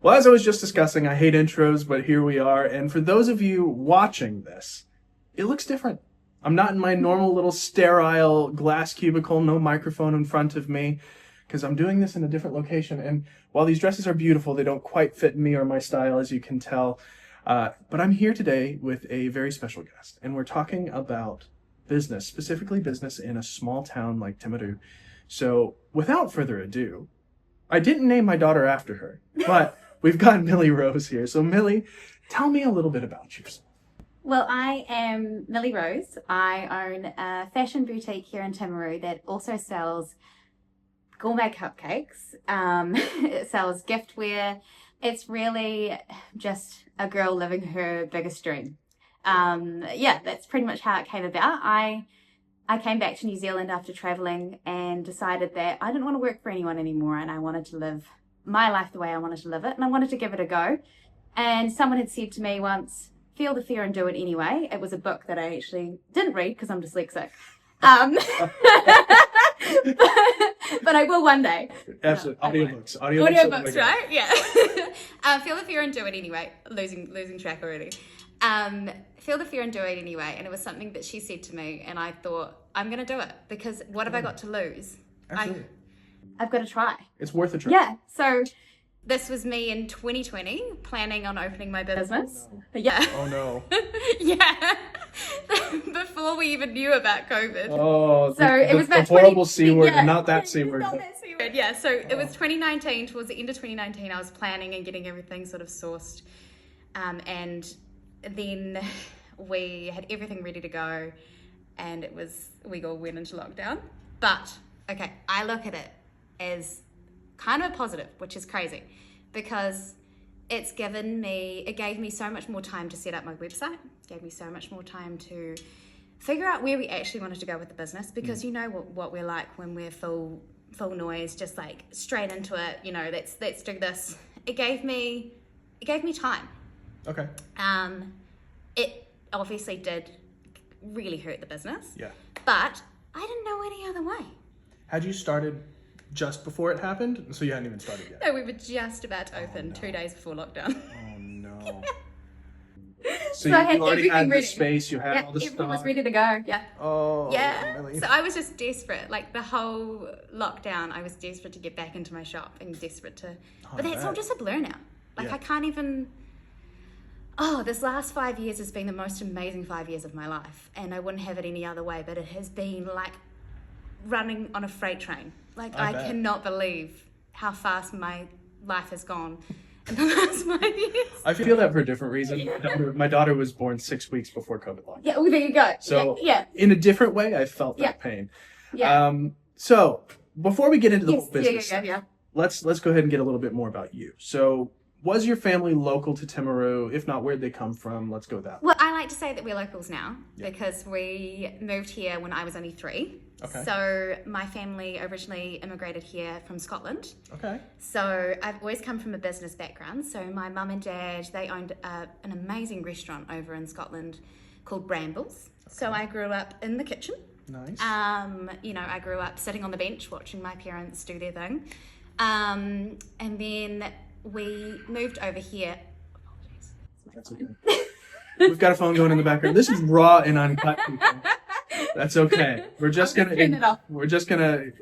Well, as I was just discussing, I hate intros, but here we are. And for those of you watching this, it looks different. I'm not in my normal little sterile glass cubicle, no microphone in front of me, because I'm doing this in a different location. And while these dresses are beautiful, they don't quite fit me or my style, as you can tell. But I'm here today with a very special guest, and we're talking about business, specifically business in a small town like Timaru. So without further ado, I didn't name my daughter after her, but we've got Millie Rose here. So Millie, tell me a little bit about yourself. Well, I am Millie Rose. I own a fashion boutique here in Timaru that also sells gourmet cupcakes. It sells giftware. It's really just a girl living her biggest dream. Yeah, that's pretty much how it came about. I came back to New Zealand after traveling and decided that I didn't want to work for anyone anymore, and I wanted to live my life the way I wanted to live it, and I wanted to give it a go. And someone had said to me once, feel the fear and do it anyway. It was a book that I actually didn't read because I'm dyslexic. But I will one day. Absolutely. Audiobooks, right? Yeah. Feel the fear and do it anyway. Losing track already. Feel the fear and do it anyway. And it was something that she said to me, and I thought, I'm going to do it because what have I got to lose? Absolutely. I've got to try. It's worth a try. Yeah. So this was me in 2020 planning on opening my business. Oh, no. Yeah. Oh no. Yeah. Before we even knew about COVID. Oh, so it was about the horrible C word, and not that C word. Not that C word. Yeah. So it was 2019. Towards the end of 2019, I was planning and getting everything sort of sourced, and then we had everything ready to go, and we all went into lockdown. But okay, I look at it as kind of a positive, which is crazy, because it gave me so much more time to set up my website, gave me so much more time to figure out where we actually wanted to go with the business, because you know what we're like when we're full noise, just like straight into it, you know, let's do this. It gave me time. Okay. It obviously did really hurt the business. Yeah. But I didn't know any other way. Had you started just before it happened? So you hadn't even started yet? No, we were just about to open 2 days before lockdown. Oh no. So I had you already had the ready. space, you had all the everything stuff. was ready to go. Yeah. Oh, Yeah. Millie. So I was just desperate. Like the whole lockdown, I was desperate to get back into my shop and desperate to. But that's all just a blur now. Like I can't even. Oh, this last 5 years has been the most amazing 5 years of my life, and I wouldn't have it any other way. But it has been like running on a freight train. Like I cannot believe how fast my life has gone in the last 5 years. I feel that for a different reason. My daughter was born 6 weeks before COVID lockdown. Yeah, well, there you go. So yeah. in a different way, I felt that pain. Yeah. So before we get into the whole business, yeah. let's go ahead and get a little bit more about you. So was your family local to Timaru? If not, where'd they come from? Let's go that way. Well, I like to say that we're locals now because we moved here when I was only 3. Okay. So my family originally immigrated here from Scotland. Okay. So I've always come from a business background. So my mum and dad, they owned an amazing restaurant over in Scotland called Brambles. Okay. So I grew up in the kitchen. Nice. You know, I grew up sitting on the bench watching my parents do their thing. And then we moved over here. Apologies. That's okay. We've got a phone going in the background. This is raw and uncut, people. That's okay. We're just gonna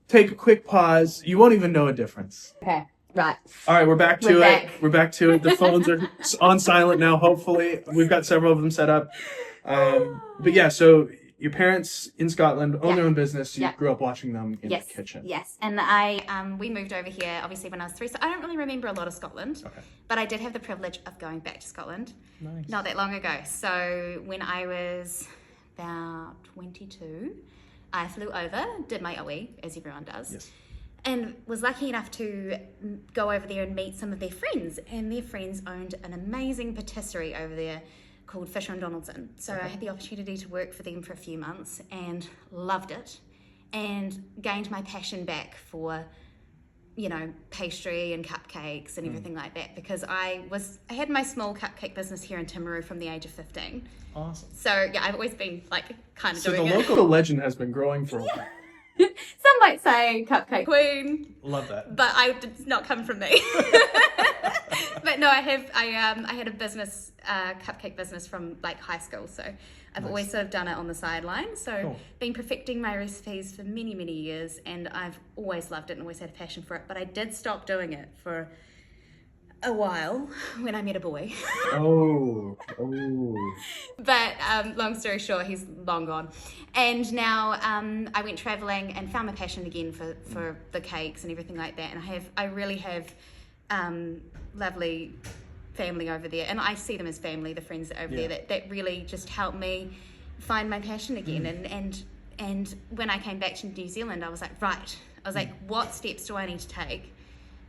take a quick pause. You won't even know a difference. Okay. Right. All right, we're back to it. We're back to it. The phones are on silent now. Hopefully, we've got several of them set up. But yeah, so your parents in Scotland own their own business. You grew up watching them in the kitchen. Yes, and we moved over here obviously when I was 3, so I don't really remember a lot of Scotland. Okay. But I did have the privilege of going back to Scotland not that long ago. So when I was about 22, I flew over, did my OE, as everyone does, and was lucky enough to go over there and meet some of their friends. And their friends owned an amazing patisserie over there called Fisher and Donaldson. So I had the opportunity to work for them for a few months and loved it, and gained my passion back for, you know, pastry and cupcakes and everything like that, because I had my small cupcake business here in Timaru from the age of 15. Awesome. So yeah, I've always been like kind of doing it. So the local legend has been growing for a while. Some might say cupcake queen. Love that. But it did not come from me. I have. I had a business, cupcake business from like high school, so I've always sort of done it on the sideline. So been perfecting my recipes for many, many years, and I've always loved it and always had a passion for it. But I did stop doing it for a while when I met a boy. Oh. But long story short, he's long gone. And now I went traveling and found my passion again for the cakes and everything like that. And I really have lovely family over there. And I see them as family, the friends over there, that really just helped me find my passion again. And when I came back to New Zealand, I was like, what steps do I need to take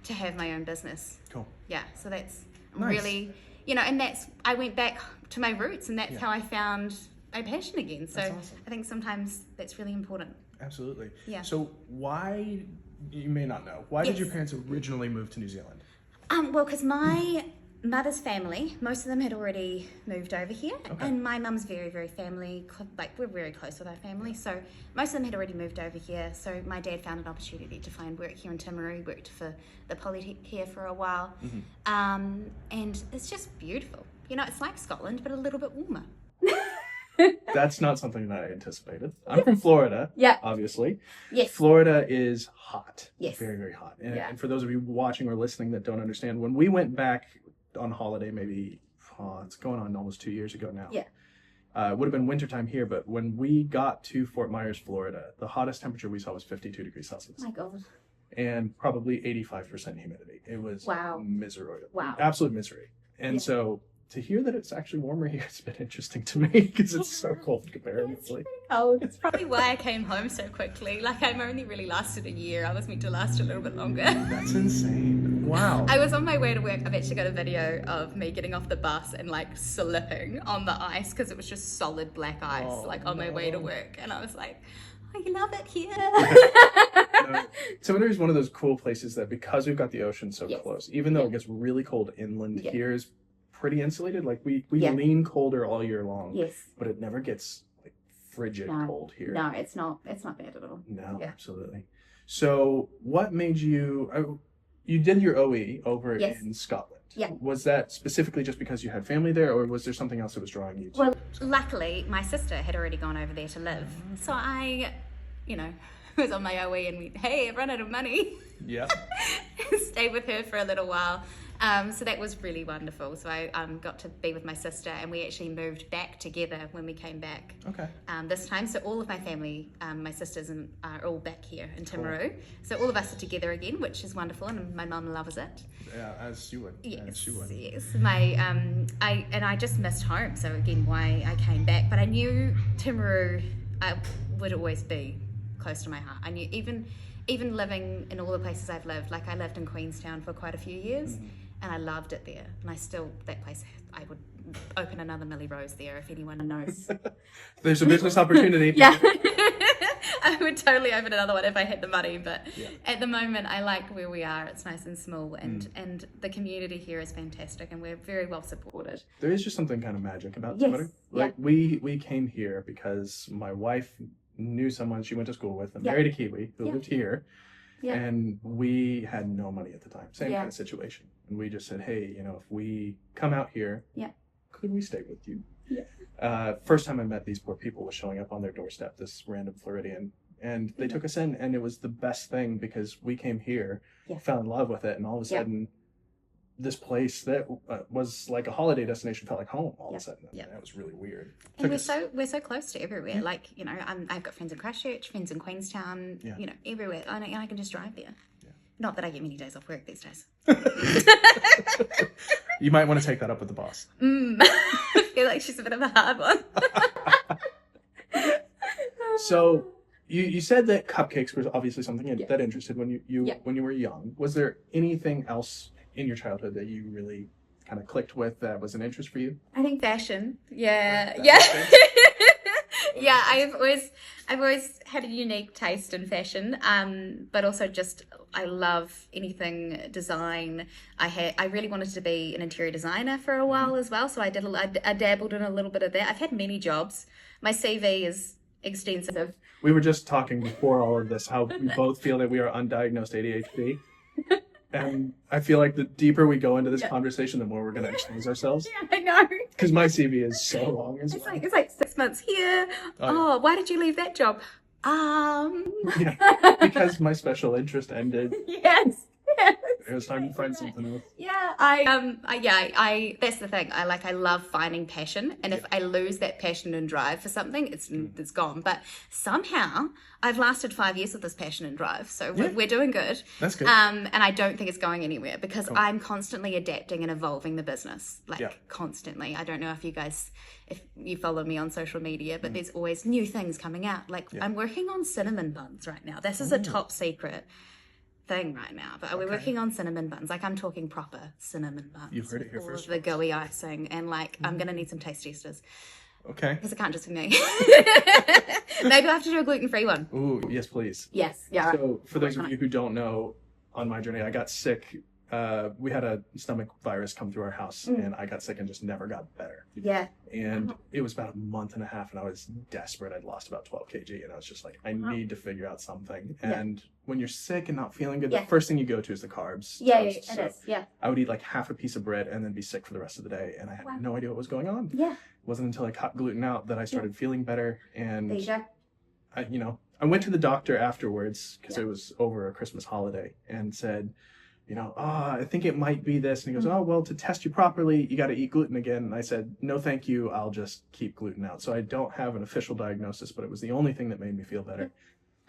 to have my own business? Cool. Yeah, so that's nice. Really, and I went back to my roots, and that's how I found my passion again. So awesome. I think sometimes that's really important. Absolutely. Yeah. So why, you may not know, why did your parents originally move to New Zealand? Well, because my mother's family, most of them had already moved over here, and my mum's very, very family, like we're very close with our family, so most of them had already moved over here. So my dad found an opportunity to find work here in Timaru, worked for the Poly here for a while, and it's just beautiful. It's like Scotland, but a little bit warmer. That's not something that I anticipated. I'm from Florida, obviously. Yes. Florida is hot. Yes. Very, very hot. And for those of you watching or listening that don't understand, when we went back on holiday, maybe it's going on almost 2 years ago now. It would have been wintertime here, but when we got to Fort Myers, Florida, the hottest temperature we saw was 52 degrees Celsius. My God. And probably 85% humidity. It was misery. Wow. Absolute misery. And so to hear that it's actually warmer here, it's been interesting to me because it's so cold comparatively. It's probably why I came home so quickly. Like, I've only really lasted a year. I was meant to last a little bit longer. That's insane. Wow. I was on my way to work. I've actually got a video of me getting off the bus and like slipping on the ice because it was just solid black ice, on my way to work. And I was like, I love it here. Timaru is one of those cool places that because we've got the ocean so close, even though it gets really cold inland, here is pretty insulated. Like we lean colder all year long. Yes. But it never gets like frigid cold here. No, it's not bad at all. No, absolutely. So what made you did your OE over in Scotland. Yeah. Was that specifically just because you had family there, or was there something else that was drawing you to Well, luckily my sister had already gone over there to live. So I, was on my OE and went, hey, I've run out of money. Yeah. Stayed with her for a little while. So that was really wonderful. So I got to be with my sister, and we actually moved back together when we came back. This time. So all of my family, my sisters are all back here in Timaru. Cool. So all of us are together again, which is wonderful, and my mum loves it. Yeah, as she would. Yes, as she would. Yes. I just missed home. So again, why I came back. But I knew Timaru would always be close to my heart. I knew even living in all the places I've lived, like I lived in Queenstown for quite a few years. And I loved it there. And that place, I would open another Millie Rose there if anyone knows. There's a business opportunity. Yeah. I would totally open another one if I had the money. But at the moment, I like where we are. It's nice and small. And the community here is fantastic. And we're very well supported. There is just something kind of magic about Timaru. Like we came here because my wife knew someone she went to school with and married a Kiwi who lived here. Yeah. And we had no money at the time. Same kind of situation. And we just said, hey, if we come out here, could we stay with you? Yeah. First time I met these poor people was showing up on their doorstep, this random Floridian. And they took us in, and it was the best thing because we came here, fell in love with it, and all of a sudden, this place that was like a holiday destination felt like home all of a sudden. Yeah. That was really weird. And we're so close to everywhere. Like, I've got friends in Christchurch, friends in Queenstown, everywhere. And I can just drive there. Yeah. Not that I get many days off work these days. You might want to take that up with the boss. I feel like she's a bit of a hard one. So you said that cupcakes was obviously something that interested when you were young. Was there anything else in your childhood that you really kind of clicked with that was an interest for you? I think fashion. Yeah. I've always had a unique taste in fashion, but also just I love anything design. I really wanted to be an interior designer for a while as well, so I dabbled in a little bit of that. I've had many jobs. My CV is extensive. We were just talking before all of this how we both feel that we are undiagnosed ADHD. And I feel like the deeper we go into this conversation, the more we're going to expose ourselves. Yeah, I know. Because my CV is so long as well. It's like 6 months here. Oh, why did you leave that job? Yeah, because my special interest ended. Yes. It was time to find something else. Yeah, I that's the thing. I love finding passion, and if I lose that passion and drive for something, it's gone. But somehow I've lasted 5 years with this passion and drive, so we're doing good. That's good. And I don't think it's going anywhere because I'm constantly adapting and evolving the business, constantly. I don't know if you follow me on social media, but there's always new things coming out. I'm working on cinnamon buns right now. This is a top secret thing right now, but we're working on cinnamon buns. I'm talking proper cinnamon buns. You've heard it here first. The gooey icing, and I'm gonna need some taste testers. Okay. Because it can't just be me. Maybe I'll have to do a gluten-free one. Ooh, yes, please. Yes, yeah. So for those of you who don't know, on my journey, I got sick. We had a stomach virus come through our house, and I got sick and just never got better. Yeah. And it was about a month and a half, and I was desperate. I'd lost about 12 kg, and I was just like, I need to figure out something. And when you're sick and not feeling good, the first thing you go to is the carbs. Yeah, it is. Yeah. I would eat like half a piece of bread and then be sick for the rest of the day, and I had no idea what was going on. Yeah. It wasn't until I cut gluten out that I started feeling better. And there you go. I went to the doctor afterwards because it was over a Christmas holiday and said, I think it might be this. And he goes, oh, well, to test you properly, you got to eat gluten again. And I said, no, thank you. I'll just keep gluten out. So I don't have an official diagnosis, but it was the only thing that made me feel better.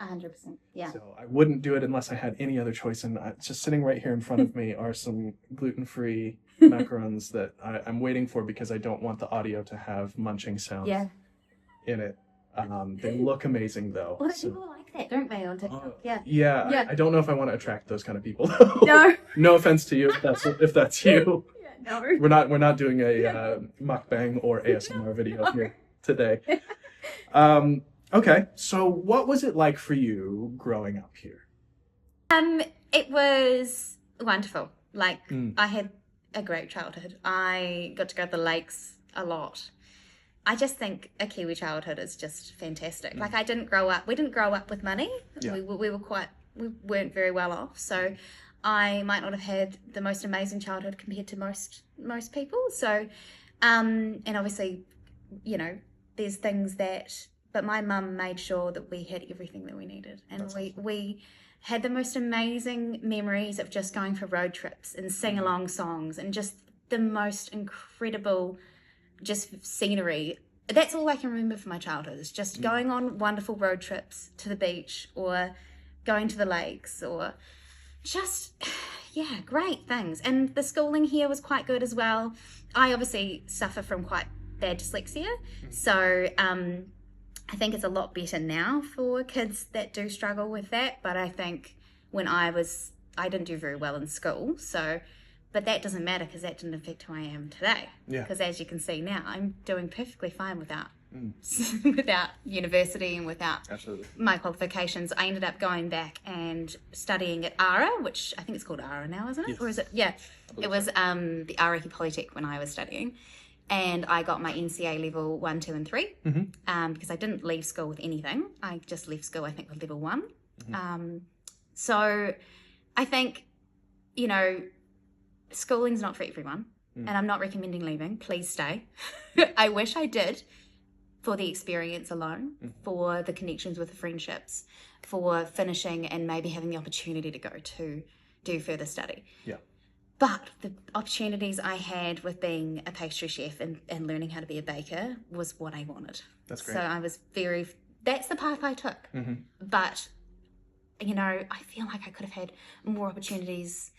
100%. Yeah. So I wouldn't do it unless I had any other choice. And just sitting right here in front of me are some gluten-free macarons that I'm waiting for because I don't want the audio to have munching sounds in it. They look amazing, though. A lot of people like that, don't they, on TikTok? Yeah. I don't know if I want to attract those kind of people. No. No offense to you if that's you. No. We're not doing a mukbang or ASMR video here today. Okay, so what was it like for you growing up here? It was wonderful. I had a great childhood. I got to go to the lakes a lot. I just think a Kiwi childhood is just fantastic. We didn't grow up with money. Yeah. We weren't very well off. So I might not have had the most amazing childhood compared to most people. So, and obviously, there's things but my mum made sure that we had everything that we needed. And we had the most amazing memories of just going for road trips and sing-along songs and just the most incredible just scenery. That's all I can remember from my childhood is just going on wonderful road trips to the beach or going to the lakes or just, great things. And the schooling here was quite good as well. I obviously suffer from quite bad dyslexia. So I think it's a lot better now for kids that do struggle with that. But I think when I didn't do very well in school. But that doesn't matter because that didn't affect who I am today. Yeah. Because as you can see now, I'm doing perfectly fine without university and without my qualifications. I ended up going back and studying at ARA, which I think it's called ARA now, isn't it? Yes. Or is it? Yeah. It was the ARA Polytech when I was studying. And I got my NCA level 1, 2, and 3 because I didn't leave school with anything. I just left school, I think, with level 1. So I think, schooling's not for everyone, and I'm not recommending leaving. Please stay. I wish I did for the experience alone, for the connections with the friendships, for finishing and maybe having the opportunity to go to do further study. Yeah. But the opportunities I had with being a pastry chef and learning how to be a baker was what I wanted. That's great. So I was that's the path I took. But, I feel like I could have had more opportunities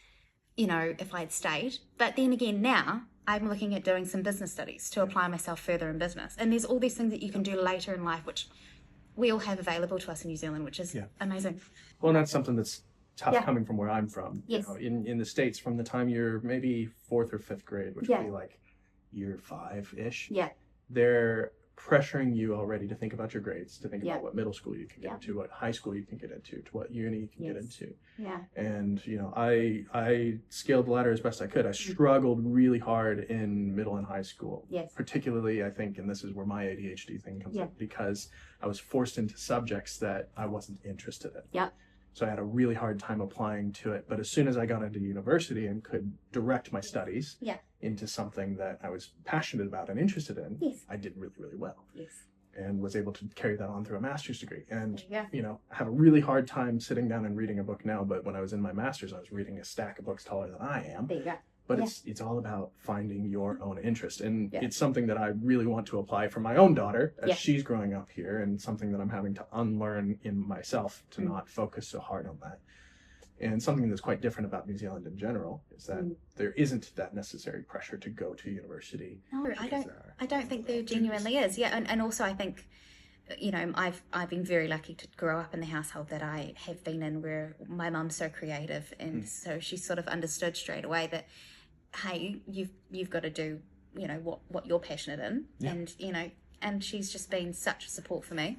if I had stayed. But then again, now I'm looking at doing some business studies to apply myself further in business. And there's all these things that you can do later in life, which we all have available to us in New Zealand, which is amazing. Well, and that's something that's tough coming from where I'm from. Yes. In the States, from the time you're maybe 4th or 5th grade, which would be like year 5-ish. Yeah. They're pressuring you already to think about your grades, to think about what middle school you can get into, what high school you can get into, to what uni you can get into. Yeah. And, I scaled the ladder as best I could. I struggled really hard in middle and high school. Yes. Particularly, I think, and this is where my ADHD thing comes in, because I was forced into subjects that I wasn't interested in. Yep. So I had a really hard time applying to it. But as soon as I got into university and could direct my studies into something that I was passionate about and interested in, I did really, really well. And was able to carry that on through a master's degree. And, you know, I have a really hard time sitting down and reading a book now, but when I was in my master's, I was reading a stack of books taller than I am. There you go. But it's all about finding your own interest. And it's something that I really want to apply for my own daughter as she's growing up here, and something that I'm having to unlearn in myself to not focus so hard on that. And something that's quite different about New Zealand in general is that there isn't that necessary pressure to go to university. No, I don't think there genuinely is. Yeah, and also I think, you know, I've been very lucky to grow up in the household that I have been in, where my mum's so creative, and so she sort of understood straight away that, hey, you've got to do, you know, what you're passionate in, and you know, and she's just been such a support for me.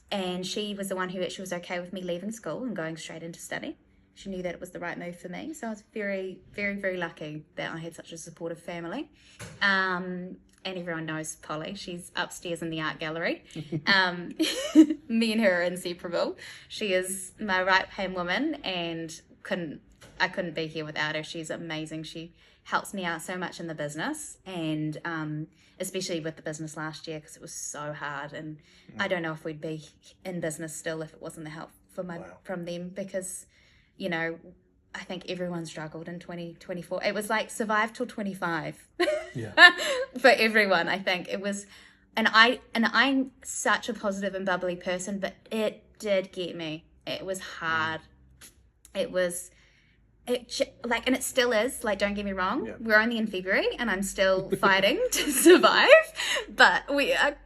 And she was the one who actually was okay with me leaving school and going straight into study. She knew that it was the right move for me. So I was very, very, very lucky that I had such a supportive family. And everyone knows Polly. She's upstairs in the art gallery. Me and her are inseparable. She is my right-hand woman, and I couldn't be here without her. She's amazing. She helps me out so much in the business, and especially with the business last year, because it was so hard, and I don't know if we'd be in business still if it wasn't the help from them, because, you know, I think everyone struggled in 2024. It was like survive till 25 for everyone. I think it was, and I'm such a positive and bubbly person, but it did get me. It was hard. And it still is, like, don't get me wrong, we're only in February and I'm still fighting to survive, but we are,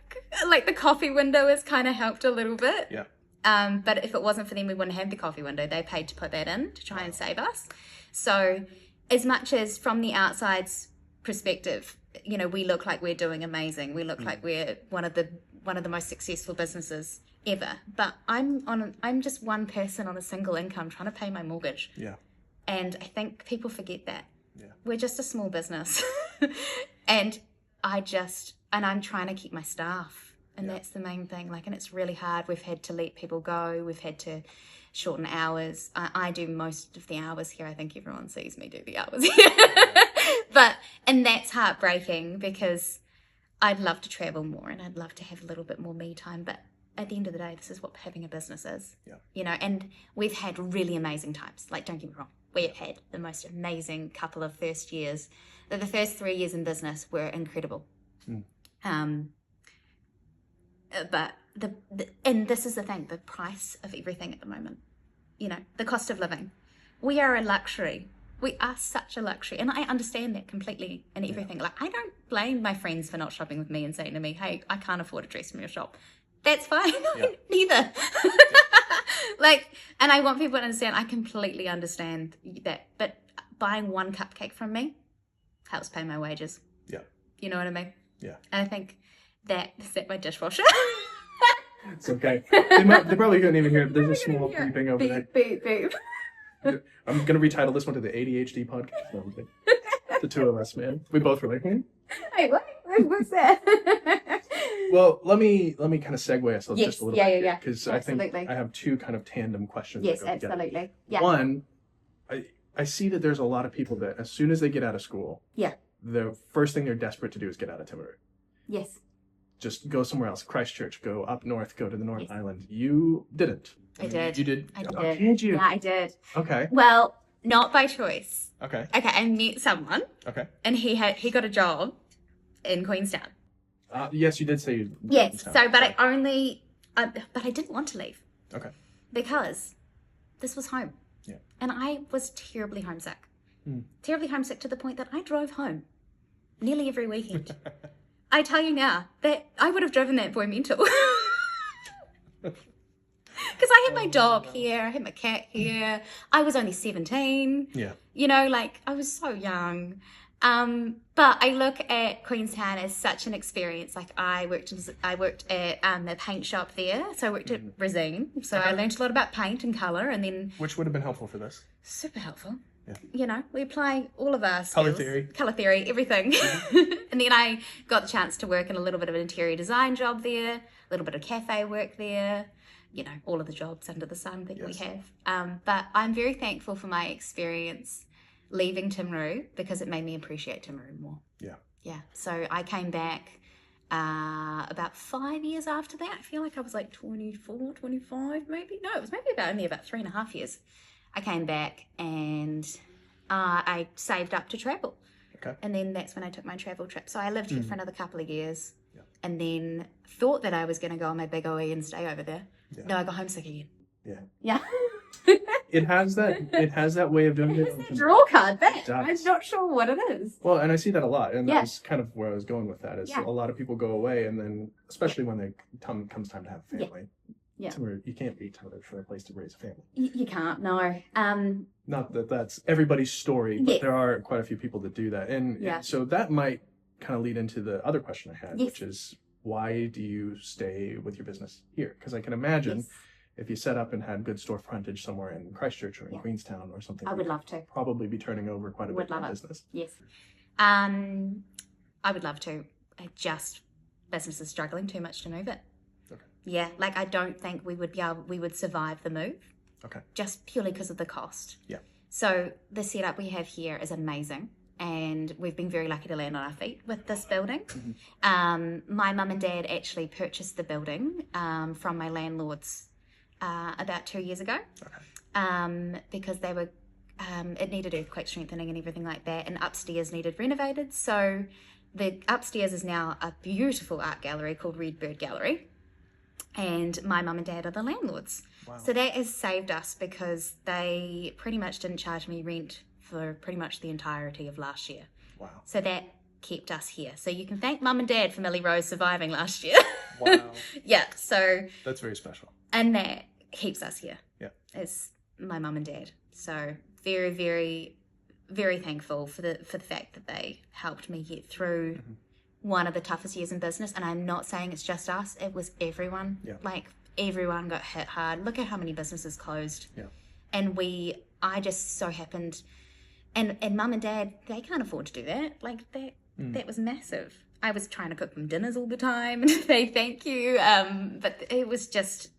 like, the coffee window has kind of helped a little bit. But if it wasn't for them, we wouldn't have the coffee window. They paid to put that in to try and save us. So as much as from the outside's perspective, you know, we look like we're doing amazing, we look like we're one of the most successful businesses ever, but I'm just one person on a single income trying to pay my mortgage. And I think people forget that. We're just a small business. and I'm trying to keep my staff. And that's the main thing. Like, and it's really hard. We've had to let people go. We've had to shorten hours. I do most of the hours here. I think everyone sees me do the hours here. And that's heartbreaking, because I'd love to travel more and I'd love to have a little bit more me time. But at the end of the day, this is what having a business is. You know, and we've had really amazing times. Like, don't get me wrong. We have had the most amazing couple of first years. The first 3 years in business were incredible. But and this is the thing, the price of everything at the moment, you know, the cost of living. We are a luxury. We are such a luxury. And I understand that completely and everything. Like, I don't blame my friends for not shopping with me and saying to me, hey, I can't afford a dress from your shop. That's fine. Neither. Like, and I want people to understand, I completely understand that. But buying one cupcake from me helps pay my wages. You know what I mean? And I think is that my dishwasher? It's okay. They probably couldn't even hear it. There's a small beeping over there. Beep, beep. I'm going to retitle this one to the ADHD podcast. No, the two of us, man. We both were like, Hey, what's that? Well, let me kind of segue us just a little bit. Because I think I have two kind of tandem questions. Yes, absolutely. One, I see that there's a lot of people that as soon as they get out of school, the first thing they're desperate to do is get out of Timaru. Yes. Just go somewhere else. Christchurch, go up north, go to the North Island. You didn't. I did. You did? I did. Oh, did you? Yeah, I did. Okay. Well, not by choice. Okay. I met someone. Okay. And he got a job in Queenstown. Yes, you did say you. Yes. So, but I didn't want to leave. Okay. Because this was home. Yeah. And I was terribly homesick. Terribly homesick to the point that I drove home nearly every weekend. I tell you now that I would have driven that boy mental. Because I had my dog here, I had my cat here. I was only 17. Yeah. You know, like, I was so young. But I look at Queenstown as such an experience. Like, I worked at the paint shop there. So I worked at Resine. So I learned a lot about paint and colour, and then... Which would have been helpful for this. Super helpful. Yeah. You know, we apply all of our skills. Colour theory, everything. And then I got the chance to work in a little bit of an interior design job there, a little bit of cafe work there. you know, all of the jobs under the sun that we Yes. have. But I'm very thankful for my experience leaving Timaru because it made me appreciate Timaru more. Yeah. Yeah. So I came back about 5 years after that. I feel like I was like 24, 25 maybe. No, it was maybe only about 3.5 years. I came back and I saved up to travel. Okay. And then that's when I took my travel trip. So I lived here for another couple of years. Yeah. And then thought that I was going to go on my big OE and stay over there. Yeah. No, I got homesick again. Yeah. Yeah. It has that way of doing it. It's a draw card back. does. I'm not sure what it is. Well, and I see that a lot, and Yeah. that's kind of where I was going with that. Is Yeah. a lot of people go away, and then especially when they comes time to have a family, Yeah. somewhere you can't be tethered for a place to raise a family. You can't, no. Not that that's everybody's story, but Yes. there are quite a few people that do that, and Yeah. so that might kind of lead into the other question I had, Yes. which is why do you stay with your business here? Because I can imagine. Yes. If you set up and had good store frontage somewhere in Christchurch or in Yeah. Queenstown or something, I would love to. probably be turning over quite a Would bit of love it. business. Yes. I would love to. Business is struggling too much to move it. Okay. Yeah, like I don't think we would survive the move. Okay. Just purely because of the cost. Yeah. So the setup we have here is amazing. And we've been very lucky to land on our feet with this building. Mm-hmm. My mum and dad actually purchased the building from my landlords about 2 years ago. Okay. Because they were, it needed earthquake strengthening and everything like that, and upstairs needed renovated. So the upstairs is now a beautiful art gallery called Red Bird Gallery, and my mum and dad are the landlords. Wow. So that has saved us because they pretty much didn't charge me rent for pretty much the entirety of last year. Wow. So that kept us here. So you can thank mum and dad for Millie Rose surviving last year. Wow. Yeah, so That's very special. and that keeps us here. Yeah. Is my mum and dad. So very, very, very thankful for the fact that they helped me get through one of the toughest years in business. And I'm not saying it's just us, it was everyone. Yeah. Like everyone got hit hard. Look at how many businesses closed. Yeah. And I just so happened, and mum and dad, they can't afford to do that. Like that was massive. I was trying to cook them dinners all the time and say thank you. But it was just,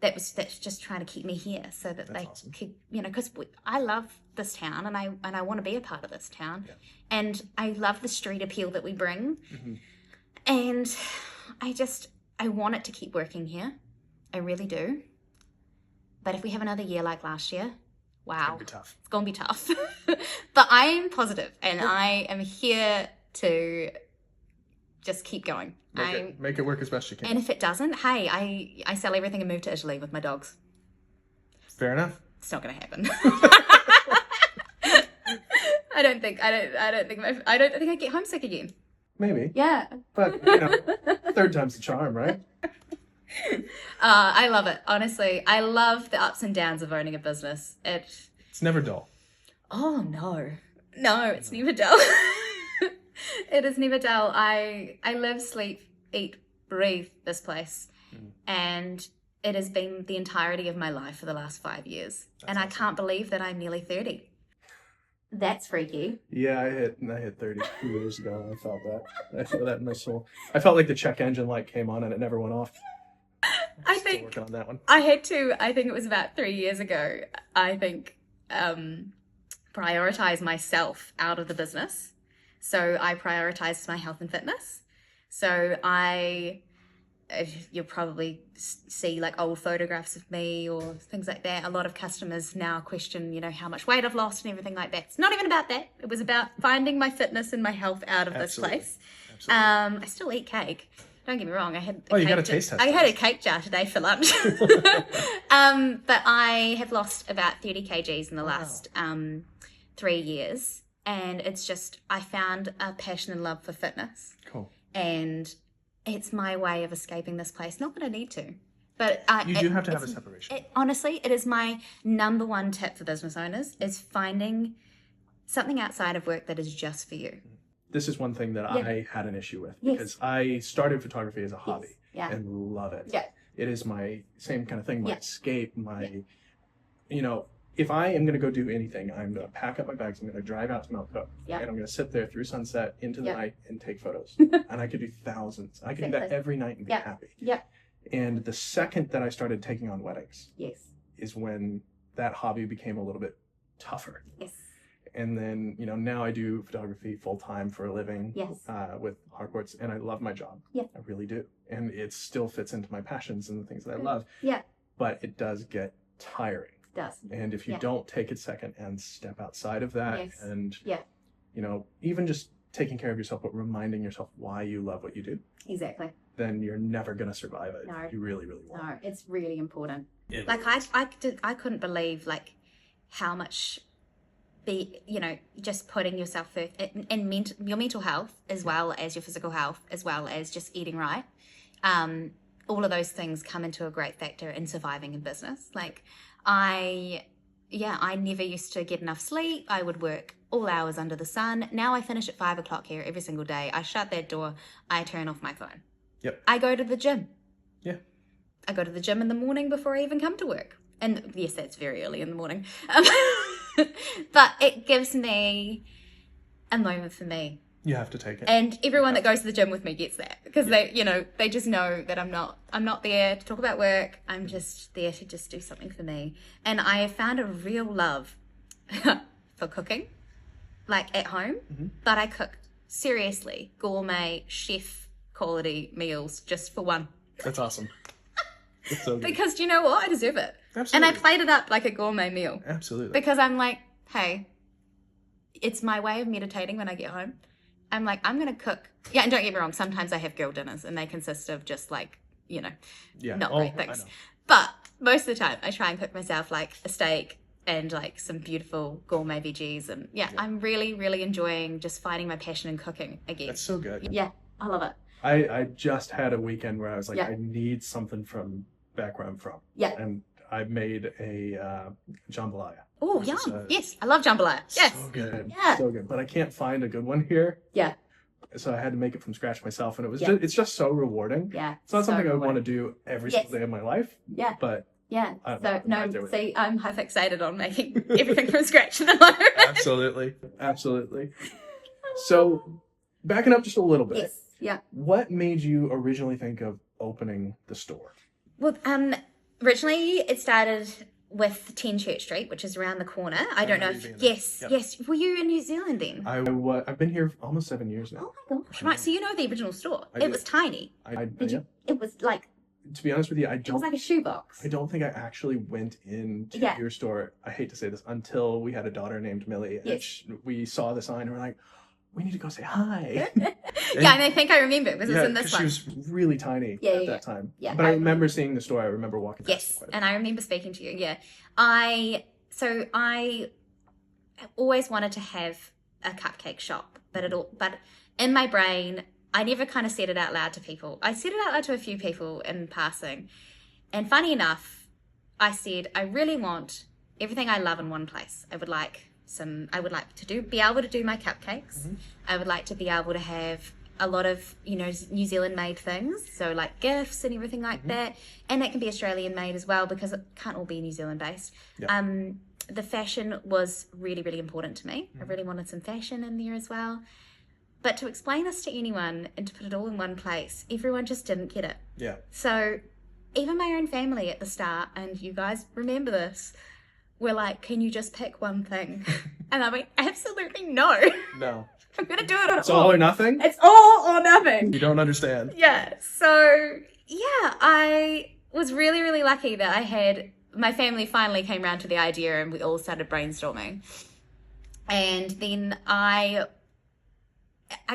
that's just trying to keep me here so that they awesome. could, because I love this town and I want to be a part of this town. Yeah. And I love the street appeal that we bring. Mm-hmm. And I want it to keep working here. I really do. But if we have another year like last year, wow. It's tough. It's going to be tough. But I am positive and I am here to just keep going. Make it work as best you can. And if it doesn't, hey, I sell everything and move to Italy with my dogs. Fair enough. It's not going to happen. I don't think I get homesick again. Maybe. Yeah. But, third time's the charm, right? I love it. Honestly, I love the ups and downs of owning a business. It's never dull. Oh, no, it's never dull. It is never dull. I live, sleep, eat, breathe this place. And it has been the entirety of my life for the last 5 years. And I can't believe that I'm nearly 30. That's freaky. Yeah, I hit 30 years ago. I felt that. I feel that in my soul. I felt like the check engine light came on and it never went off. I Still think working on that one. I think it was about 3 years ago, prioritize myself out of the business. So I prioritized my health and fitness. So you'll probably see like old photographs of me or things like that. A lot of customers now question, how much weight I've lost and everything like that. It's not even about that. It was about finding my fitness and my health out of this place. Absolutely. I still eat cake. Don't get me wrong. You got a taste test. I had a cake jar today for lunch. But I have lost about 30 kgs in the last 3 years. And it's just, I found a passion and love for fitness. Cool. And it's my way of escaping this place. Not that I need to. But you do have to have a separation. Honestly, it is my number one tip for business owners is finding something outside of work that is just for you. This is one thing that I had an issue with Yes. because I started photography as a hobby Yeah. and love it. Yeah. It is my same kind of thing, my Yeah. escape, if I am going to go do anything, I'm going to pack up my bags, I'm going to drive out to Mount Cook, Yeah. and I'm going to sit there through sunset into the Yeah. night and take photos. And I could do thousands. I could do that Exactly. every night and be Yeah. happy. Yep. And the second that I started taking on weddings Yes. is when that hobby became a little bit tougher. Yes. And then, now I do photography full time for a living. Yes. With Harcourts, and I love my job. Yeah. I really do. And it still fits into my passions and the things that I love. Yeah. But it does get tiring. It does. And if you don't take a second and step outside of that, Yes. and, Yeah. Even just taking care of yourself, but reminding yourself why you love what you do, Exactly. then you're never going to survive it. No. You really, really won't. No, it's really important. It Like I couldn't believe like how much just putting yourself first and your mental health as well as your physical health, as well as just eating right. All of those things come into a great factor in surviving in business. Like I never used to get enough sleep. I would work all hours under the sun. Now I finish at 5 o'clock here every single day. I shut that door. I turn off my phone. Yep. I go to the gym. Yeah. I go to the gym in the morning before I even come to work. And yes, that's very early in the morning. But it gives me a moment for me. You have to take it. And everyone that goes to the gym with me gets that, because they just know that I'm not there to talk about work. I'm just there to just do something for me. And I have found a real love for cooking, like at home. Mm-hmm. But I cook seriously gourmet chef quality meals just for one. That's awesome. It's so good. Because do you know what? I deserve it. Absolutely. And I plate it up like a gourmet meal. Absolutely. Because I'm like, hey, it's my way of meditating when I get home. I'm like, I'm going to cook. Yeah, and don't get me wrong, sometimes I have girl dinners and they consist of just like, not great things. But most of the time I try and cook myself like a steak and like some beautiful gourmet veggies. And I'm really, really enjoying just finding my passion in cooking again. That's so good. Yeah, I love it. I just had a weekend where I was like, Yeah. I need something from back where I'm from. Yeah. And I made a jambalaya. Oh, yum. Yes, I love jambalaya. Yes. So good. Yeah. So good. But I can't find a good one here. Yeah. So I had to make it from scratch myself, and it was Yeah. it's just so rewarding. Yeah. It's not something I would rewarding. want to do every Yes. single day of my life. Yeah. But Yeah. I don't So know, I'm right there no, with see, I'm half excited on making everything from scratch at the moment. Absolutely. Absolutely. So backing up just a little bit. Yes. Yeah. What made you originally think of opening the store? Well, originally it started with 10 Church Street, which is around the corner. I don't know if yes. Were you in New Zealand then? I've been here almost 7 years now. Oh my gosh! Right, so you know the original store. I It do. was tiny. It was like To be honest with you, it was like a shoebox. I don't think I actually went into Yeah. your store. I hate to say this, until we had a daughter named Millie. And Yes. we saw the sign and we're like, we need to go say hi. Yeah, and I think I remember because it was in this 'cause one. she was really tiny at that time. Yeah, But I remember seeing the store. I remember walking past Yes, it quite a and I remember speaking to you. Yeah, I always wanted to have a cupcake shop, but in my brain, I never kind of said it out loud to people. I said it out loud to a few people in passing, and funny enough, I said I really want everything I love in one place. I would like to be able to do my cupcakes. Mm-hmm. I would like to be able to have a lot of New Zealand made things, so like gifts and everything like that, and that can be Australian made as well because it can't all be New Zealand based. Yeah. The fashion was really, really important to me. I really wanted some fashion in there as well, but to explain this to anyone and to put it all in one place, everyone just didn't get it. Yeah. So even my own family at the start, and you guys remember this, were like, can you just pick one thing? And I'm like, absolutely no. No. I'm going to do it It's all or nothing? It's all or nothing. You don't understand. Yeah. So, yeah, I was really, really lucky that my family finally came around to the idea and we all started brainstorming. And then I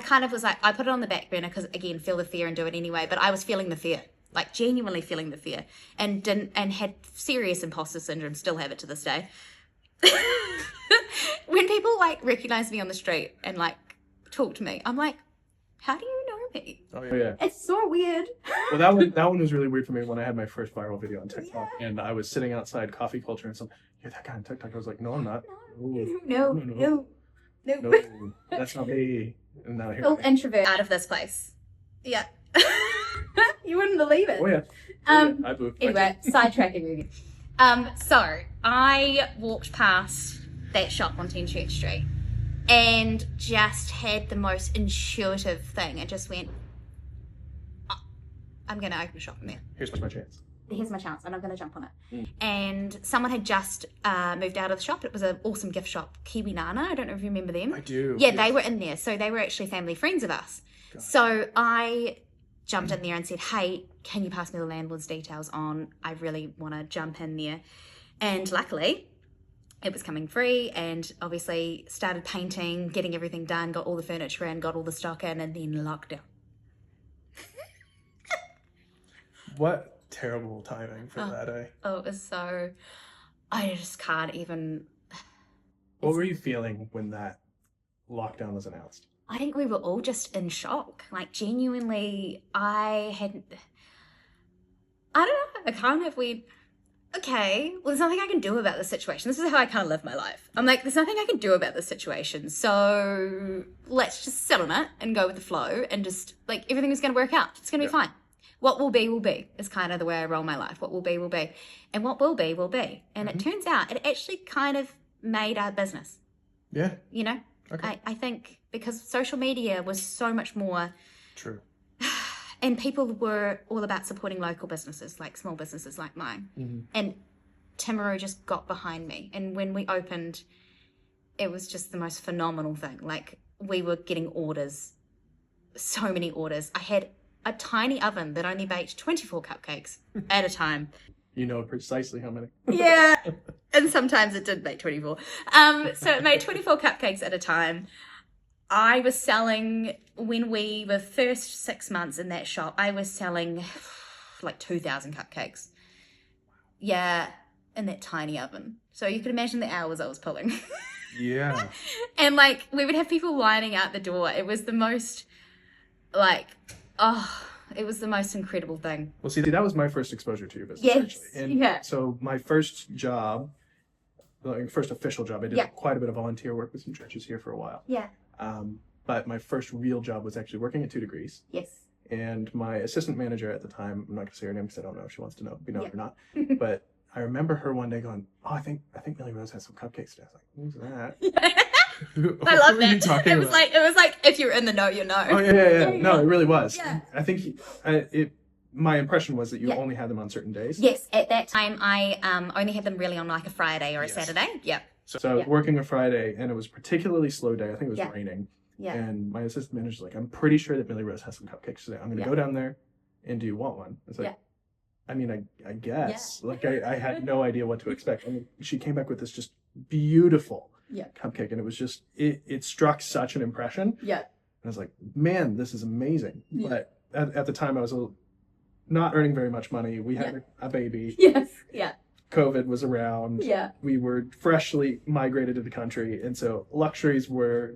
kind of was like, I put it on the back burner because, again, feel the fear and do it anyway. But I was feeling the fear, like genuinely feeling the fear, and had serious imposter syndrome, still have it to this day. When people like recognize me on the street and like talk to me, I'm like, how do you know me? Oh yeah. It's so weird. Well, that one was really weird for me when I had my first viral video on TikTok, and I was sitting outside Coffee Culture, and someone, you're that guy on TikTok. I was like, no, I'm not. No. No, that's not me. And now here. Full introvert out of this place. Yeah. You wouldn't believe it. Oh yeah. I moved. Anyway, sidetracking movie. So I walked past that shop on 10 Church Street and just had the most intuitive thing. It just went, I'm going to open a shop in there. Here's my chance. Here's my chance, and I'm going to jump on it. And someone had just moved out of the shop. It was an awesome gift shop, Kiwi Nana. I don't know if you remember them. I do. Yeah, they were in there. So they were actually family friends of us. So I jumped in there and said, hey, can you pass me the landlord's details on? I really want to jump in there. And luckily, it was coming free, and obviously started painting, getting everything done, got all the furniture in, got all the stock in, and then lockdown. What terrible timing for that, eh? Oh, it was so... I just can't even... What were you feeling when that lockdown was announced? I think we were all just in shock. Like, genuinely, I don't know, I kind of went, okay, well, there's nothing I can do about the situation. This is how I kind of live my life. I'm like, there's nothing I can do about the situation. So let's just sit on it and go with the flow, and just, like, everything is going to work out. It's going to be fine. What will be, is kind of the way I roll my life. What will be, will be. And what will be, will be. And it turns out it actually kind of made our business. Yeah. You know? Okay. I think because social media was so much more... True. And people were all about supporting local businesses, like small businesses like mine. And Timaru just got behind me. And when we opened, it was just the most phenomenal thing. Like, we were getting orders, so many orders. I had a tiny oven that only baked 24 cupcakes at a time. You know precisely how many. Yeah. And sometimes it did make 24. So it made 24 cupcakes at a time. I was selling, when we were first 6 months in that shop, I was selling like 2,000 cupcakes. Yeah, in that tiny oven. So you could imagine the hours I was pulling. Yeah. And like, we would have people lining out the door. It was the most, like, it was the most incredible thing. Well, see, that was my first exposure to your business, Yes. actually. And so my first job, like first official job, I did quite a bit of volunteer work with some churches here for a while. Yeah. But my first real job was actually working at 2 Degrees. Yes. And my assistant manager at the time, I'm not going to say her name because I don't know if she wants to know if we know it or not, but I remember her one day going, oh, I think Millie Rose has some cupcakes today. I was like, who's that? I love that. It was like, if you're in the know, you know. Oh, yeah. No, it really was. Yeah. I think my impression was that you only had them on certain days. Yes, at that time, I only had them really on like a Friday or a Saturday. Yep. So I was working a Friday, and it was a particularly slow day. I think it was raining. Yeah. And my assistant manager's like, I'm pretty sure that Millie Rose has some cupcakes today. I'm going to go down there, and do you want one? It's like, I mean, I guess. Like, I had no idea what to expect. I mean, she came back with this just beautiful cupcake, and it was just, it struck such an impression. Yeah. And I was like, man, this is amazing. But at the time, I was not earning very much money. We had a baby. Yes. Yeah. COVID was around. Yeah. We were freshly migrated to the country, and so luxuries were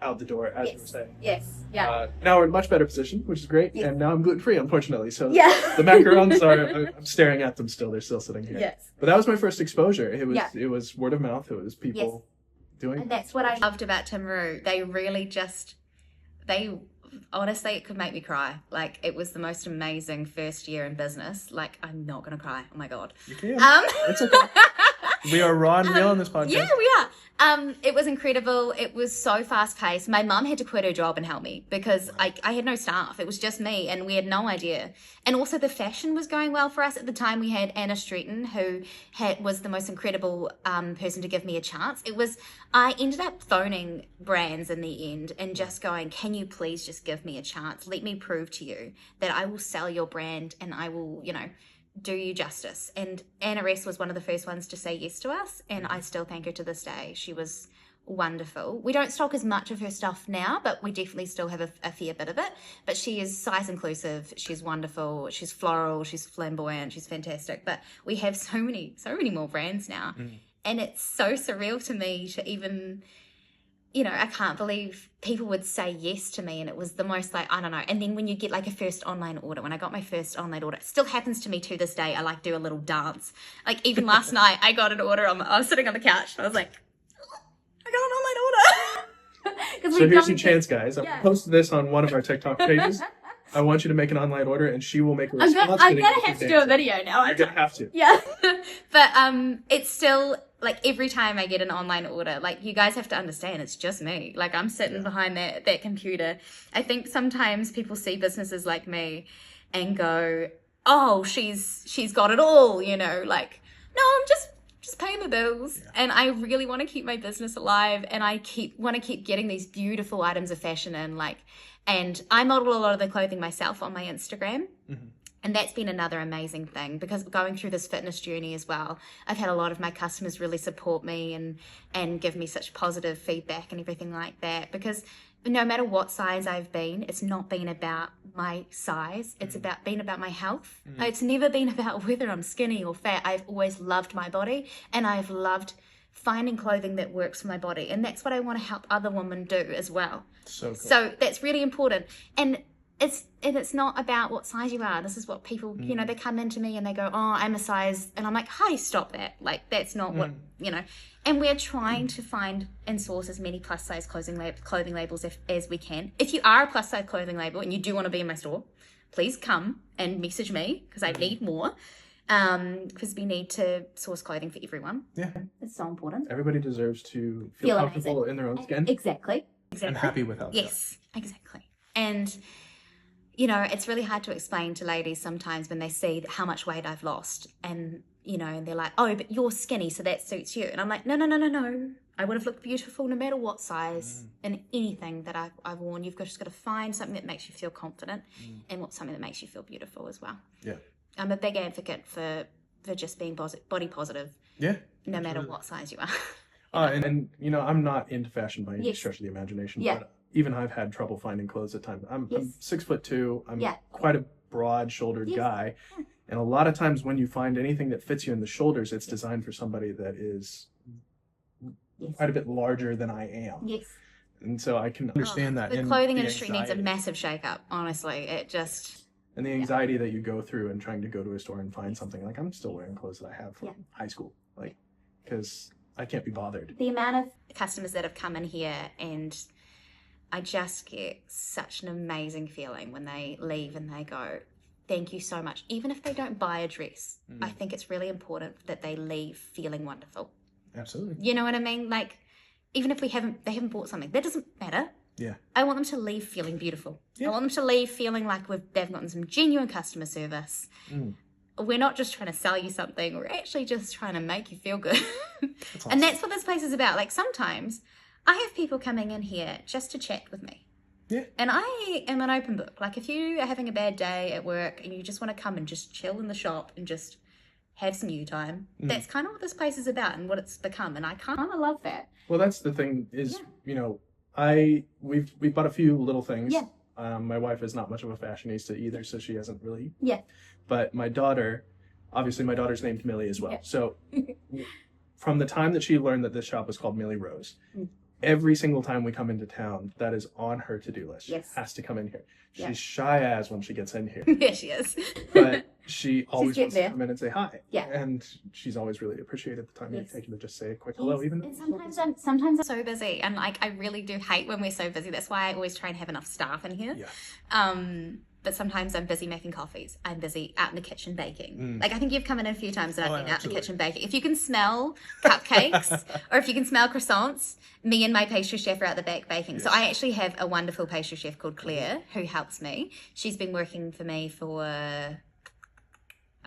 out the door, as you were saying. Yes. Yeah. Now we're in a much better position, which is great. And now I'm gluten-free, unfortunately. So Yeah. the macarons I'm staring at them still. They're still sitting here. Yes. But that was my first exposure. It was word of mouth. It was people doing. And that's what I loved about Timaru. They really just, honestly, it could make me cry. Like, it was the most amazing first year in business. Like, I'm not going to cry. Oh my God. You can. It's okay. We are raw and real on this podcast. Yeah, we are. It was incredible. It was so fast paced. My mum had to quit her job and help me because I had no staff. It was just me, and we had no idea. And also the fashion was going well for us at the time. We had Anna Streeton, who was the most incredible person to give me a chance. I ended up phoning brands in the end and just going, can you please just give me a chance? Let me prove to you that I will sell your brand, and I will, do you justice. And Anna Ress was one of the first ones to say yes to us, and I still thank her to this day. She was wonderful. We don't stock as much of her stuff now, but we definitely still have a fair bit of it. But she is size inclusive. She's wonderful. She's floral. She's flamboyant. She's fantastic. But we have so many more brands now. And it's so surreal to me to even, I can't believe people would say yes to me, and it was the most, like, I don't know. And then when you get like a first online order, when I got my first online order, it still happens to me to this day. I like do a little dance. Like, even last night I got an order I was sitting on the couch and I was like, I got an online order. So here's your chance, guys. I'll post this on one of our TikTok pages. I want you to make an online order, and she will make a response. I'm gonna have to do a video now. You're gonna have to. Yeah. But it's still, like, every time I get an online order, like, you guys have to understand, it's just me. Like, I'm sitting behind that computer. I think sometimes people see businesses like me and go, oh, she's got it all, you know, like, no, I'm just paying the bills. Yeah. And I really want to keep my business alive, and I want to keep getting these beautiful items of fashion in, like, and I model a lot of the clothing myself on my Instagram. Mm-hmm. And that's been another amazing thing, because going through this fitness journey as well, I've had a lot of my customers really support me and give me such positive feedback and everything like that. Because no matter what size I've been, it's not been about my size. It's been about my health. It's never been about whether I'm skinny or fat. I've always loved my body, and I've loved finding clothing that works for my body. And that's what I want to help other women do as well. So cool. So that's really important. And it's not about what size you are. This is what people, you know, they come into me and they go, oh, I'm a size, and I'm like, hi, stop that. Like, that's not what, you know. And we're trying to find and source as many plus size clothing labels as we can. If you are a plus size clothing label and you do want to be in my store, please come and message me, because I need more. Because we need to source clothing for everyone. Yeah. It's so important. Everybody deserves to feel comfortable in their own skin. Exactly. And happy with how. Yes, exactly. And you know, it's really hard to explain to ladies sometimes when they see how much weight I've lost, and, you know, and they're like, oh, but you're skinny, so that suits you. And I'm like, no. I would have looked beautiful no matter what size in anything that I've worn. You've just got to find something that makes you feel confident and something that makes you feel beautiful as well. Yeah. I'm a big advocate for just being body positive. Yeah. No matter what size you are. And, you know, I'm not into fashion by any stretch of the imagination. Yeah. But even I've had trouble finding clothes at times. I'm 6'2". I'm quite a broad-shouldered guy. Yeah. And a lot of times when you find anything that fits you in the shoulders, it's designed for somebody that is quite a bit larger than I am. Yes. And so I can understand that. The clothing industry needs a massive shake-up, honestly. It just... And the anxiety that you go through and trying to go to a store and find something. Like, I'm still wearing clothes that I have from high school. Like, because I can't be bothered. The amount of customers that have come in here, and I just get such an amazing feeling when they leave and they go, thank you so much. Even if they don't buy a dress, I think it's really important that they leave feeling wonderful. Absolutely. You know what I mean? Like, even if they haven't bought something, that doesn't matter. Yeah. I want them to leave feeling beautiful. Yeah. I want them to leave feeling like they've gotten some genuine customer service. We're not just trying to sell you something. We're actually just trying to make you feel good. That's awesome. And that's what this place is about. Like, sometimes I have people coming in here just to chat with me. Yeah. And I am an open book. Like, if you are having a bad day at work and you just want to come and just chill in the shop and just have some you time, that's kind of what this place is about and what it's become. And I kind of love that. Well, that's the thing is, you know, we've bought a few little things. Yeah. My wife is not much of a fashionista either, so she hasn't really. Yeah. But my daughter, obviously my daughter's named Millie as well. Yeah. So from the time that she learned that this shop was called Millie Rose, every single time we come into town, that is on her to-do list. Yes. She has to come in here. She's shy as when she gets in here. Yeah, she is. But she always wants to come in and say hi. Yeah. And she's always really appreciated the time you've taken to just say a quick hello. Even and sometimes I'm so busy, and like I really do hate when we're so busy. That's why I always try and have enough staff in here. Yeah. But sometimes I'm busy making coffees. I'm busy out in the kitchen baking. Like, I think you've come in a few times and I've been out in the kitchen baking. If you can smell cupcakes or if you can smell croissants, me and my pastry chef are out the back baking. Yes. So I actually have a wonderful pastry chef called Claire who helps me. She's been working for me for, I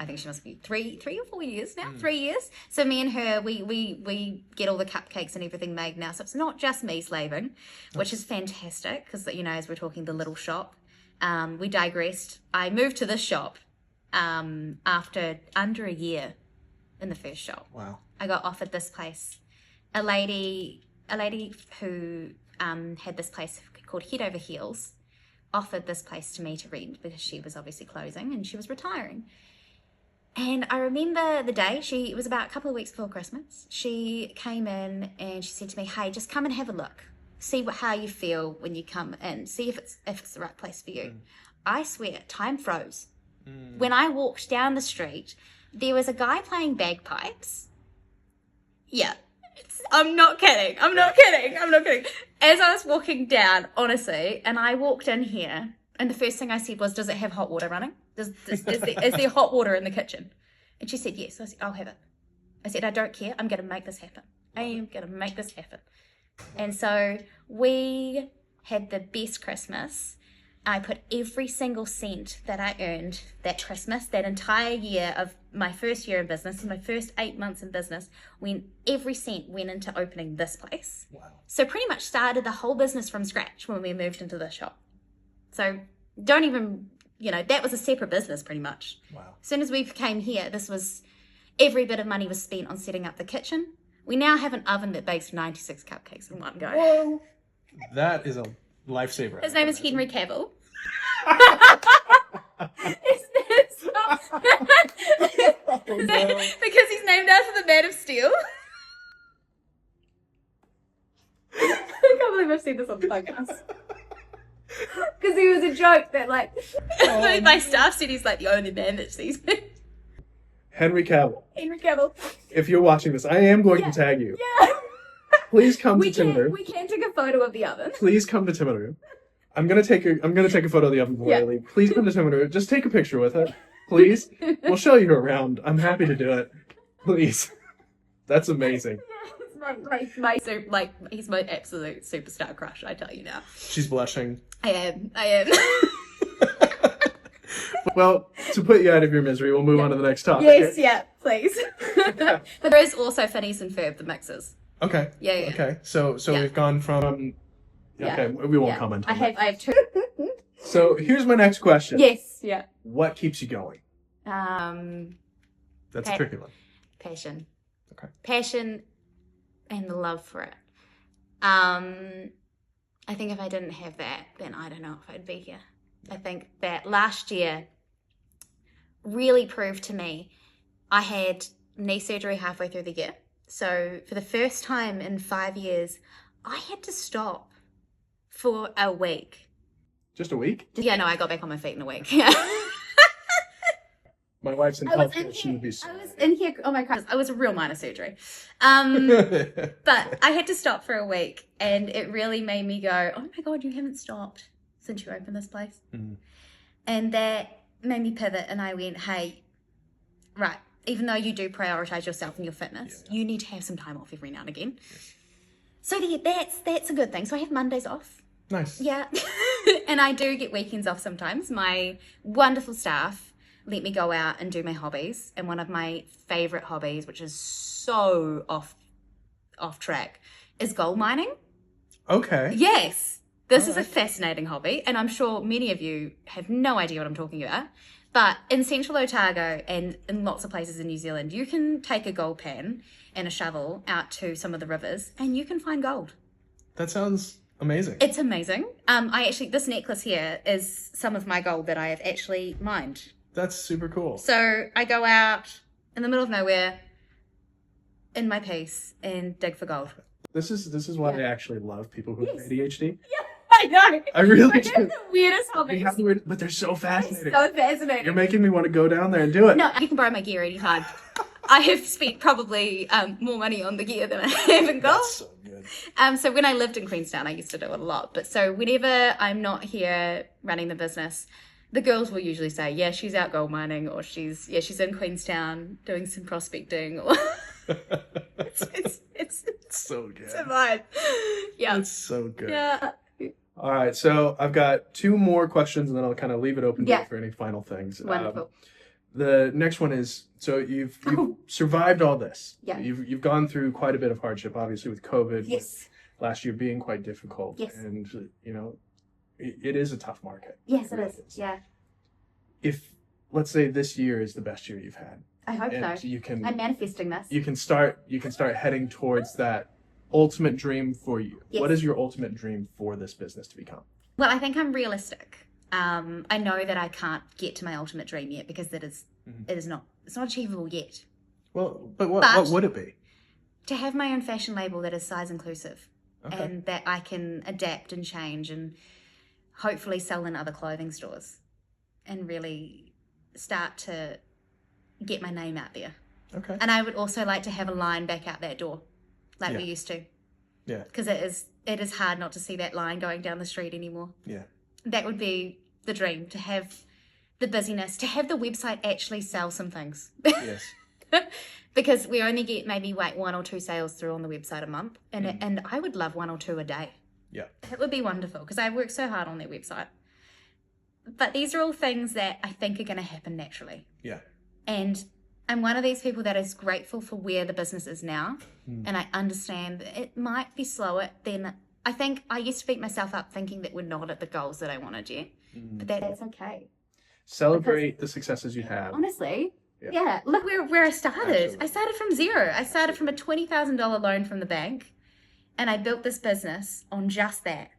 think she must be three or 4 years now. 3 years. So me and her, we get all the cupcakes and everything made now. So it's not just me slaving, which is fantastic because, you know, as we're talking the little shop, we digressed. I moved to this shop after under a year in the first shop. Wow. I got offered this place. A lady who had this place called Head Over Heels offered this place to me to rent because she was obviously closing and she was retiring. And I remember the day, it was about a couple of weeks before Christmas. She came in and she said to me, hey, just come and have a look. See how you feel when you come in. See if it's the right place for you. I swear, time froze. When I walked down the street, there was a guy playing bagpipes. Yeah. I'm not kidding. I'm not kidding. As I was walking down, honestly, and I walked in here, and the first thing I said was, does it have hot water running? Is there hot water in the kitchen? And she said, yes. I said, I'll have it. I said, I don't care. I'm going to make this happen. I am going to make this happen. And so we had the best Christmas. I put every single cent that I earned that Christmas, that entire year of my first year in business, my first 8 months in business, every cent went into opening this place. Wow. So pretty much started the whole business from scratch when we moved into this shop. So don't even, that was a separate business pretty much. Wow. As soon as we came here, every bit of money was spent on setting up the kitchen. We now have an oven that bakes 96 cupcakes in one go. Whoa. That is a lifesaver. His name is Henry Cavill. Because he's named after the Man of Steel. I can't believe I've seen this on the podcast. Because he was a joke that my staff said he's the only man that sees me. Henry Cavill. Henry Cavill. If you're watching this, I am going to tag you. Yeah. Please come to Timaru. We can take a photo of the oven. Please come to Timaru. I'm gonna take a photo of the oven before I leave. Please come to Timaru. Just take a picture with it. Please. We'll show you around. I'm happy to do it. Please. That's amazing. He's my absolute superstar crush, I tell you now. She's blushing. I am. Well, to put you out of your misery, we'll move on to the next topic. Yes, yeah, please. But there is also Phineas and Ferb, the mixes. Okay. Yeah. Okay. So we've gone from. Okay, we won't comment on that. I have two. So here's my next question. Yes. Yeah. What keeps you going? That's a tricky one. Passion. Okay. Passion and the love for it. I think if I didn't have that, then I don't know if I'd be here. I think that last year really proved to me I had knee surgery halfway through the year. So for the first time in 5 years, I had to stop for a week. Just a week? Yeah, no, I got back on my feet in a week. My wife's in healthcare. She would be so. I was in here. Oh my God, I was a real minor surgery. But I had to stop for a week, and it really made me go, oh my God, you haven't stopped since you opened this place. Mm. And that made me pivot, and I went, hey, right, even though you do prioritize yourself and your fitness, you need to have some time off every now and again. Yes. So that's a good thing. So I have Mondays off. Nice. Yeah. And I do get weekends off sometimes. My wonderful staff let me go out and do my hobbies. And one of my favorite hobbies, which is so off track, is gold mining. Okay. Yes. This is a fascinating hobby. And I'm sure many of you have no idea what I'm talking about. But in Central Otago and in lots of places in New Zealand, you can take a gold pan and a shovel out to some of the rivers and you can find gold. That sounds amazing. It's amazing. This necklace here is some of my gold that I have actually mined. That's super cool. So I go out in the middle of nowhere in my piece and dig for gold. This is why I actually love people who have ADHD. Yeah, I know. I really do. They're the weirdest hobbies. But they're so fascinating. So fascinating. You're making me want to go down there and do it. No, you can borrow my gear anytime. I have spent probably more money on the gear than I have in gold. That's so good. So when I lived in Queenstown, I used to do it a lot. But so whenever I'm not here running the business, the girls will usually say, yeah, she's out gold mining, or she's in Queenstown doing some prospecting, or it's so good. It's a vibe. Yeah. It's so good. Yeah. All right, so I've got two more questions, and then I'll kind of leave it open to you for any final things. Wonderful. The next one is, so you've survived all this. Yeah. You've gone through quite a bit of hardship, obviously, with COVID. Yes. With last year being quite difficult. Yes. And, it is a tough market. Yes, it is. Yeah. If, let's say, this year is the best year you've had. I hope so. I'm manifesting this. You can start heading towards that ultimate dream for you. Yes. What is your ultimate dream for this business to become? Well, I think I'm realistic. I know that I can't get to my ultimate dream yet because it's not achievable yet. Well, but what would it be? To have my own fashion label that is size inclusive, okay, and that I can adapt and change and hopefully sell in other clothing stores and really start to get my name out there. Okay. And I would also like to have a line back out that door like we used to. Yeah. Because it is hard not to see that line going down the street anymore. Yeah. That would be the dream, to have the busyness, to have the website actually sell some things. Yes. Because we only get maybe 1 or 2 sales through on the website a month. And I would love 1 or 2 a day. Yeah. It would be wonderful because I work so hard on their website. But these are all things that I think are going to happen naturally. Yeah. And I'm one of these people that is grateful for where the business is now. And I understand that it might be slower than I think. I used to beat myself up thinking that we're not at the goals that I wanted yet. But that's okay. Celebrate the successes you have. Honestly, yeah. Look where I started. Absolutely. I started from zero. I started from a $20,000 loan from the bank, and I built this business on just that.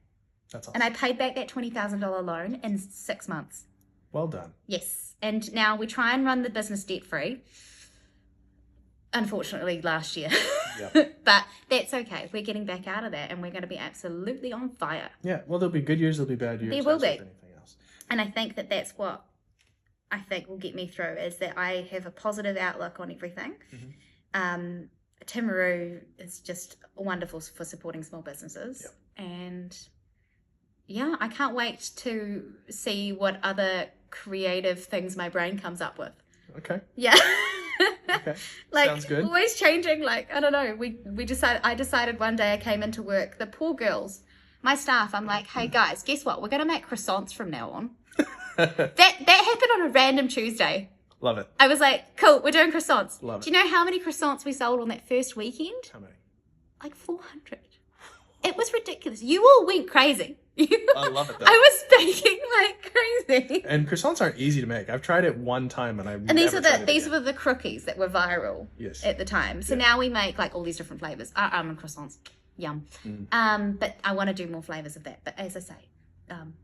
That's awesome. And I paid back that $20,000 loan in 6 months. Well done. Yes. And now we try and run the business debt-free. Unfortunately, last year. But that's okay. We're getting back out of that, and we're going to be absolutely on fire. Yeah. Well, there'll be good years, there'll be bad years. There will be. And I think that that's what I think will get me through, is that I have a positive outlook on everything. Timaru is just wonderful for supporting small businesses. And yeah, I can't wait to see what other creative things my brain comes up with. Okay. Yeah. Okay. Like, sounds good. Always changing. Like, I don't know. I decided one day I came into work, the poor girls, my staff, I'm like, hey guys, guess what? We're going to make croissants from now on. That happened on a random Tuesday. Love it. I was like, cool, we're doing croissants. Love it. Do you know how many croissants we sold on that first weekend? How many? Like 400. It was ridiculous. You all went crazy. I love it though. I was baking like crazy. And croissants aren't easy to make. I've tried it one time and these were the cookies that were viral at the time. So now we make like all these different flavors. Almond croissants. Yum. But I want to do more flavors of that. But as I say,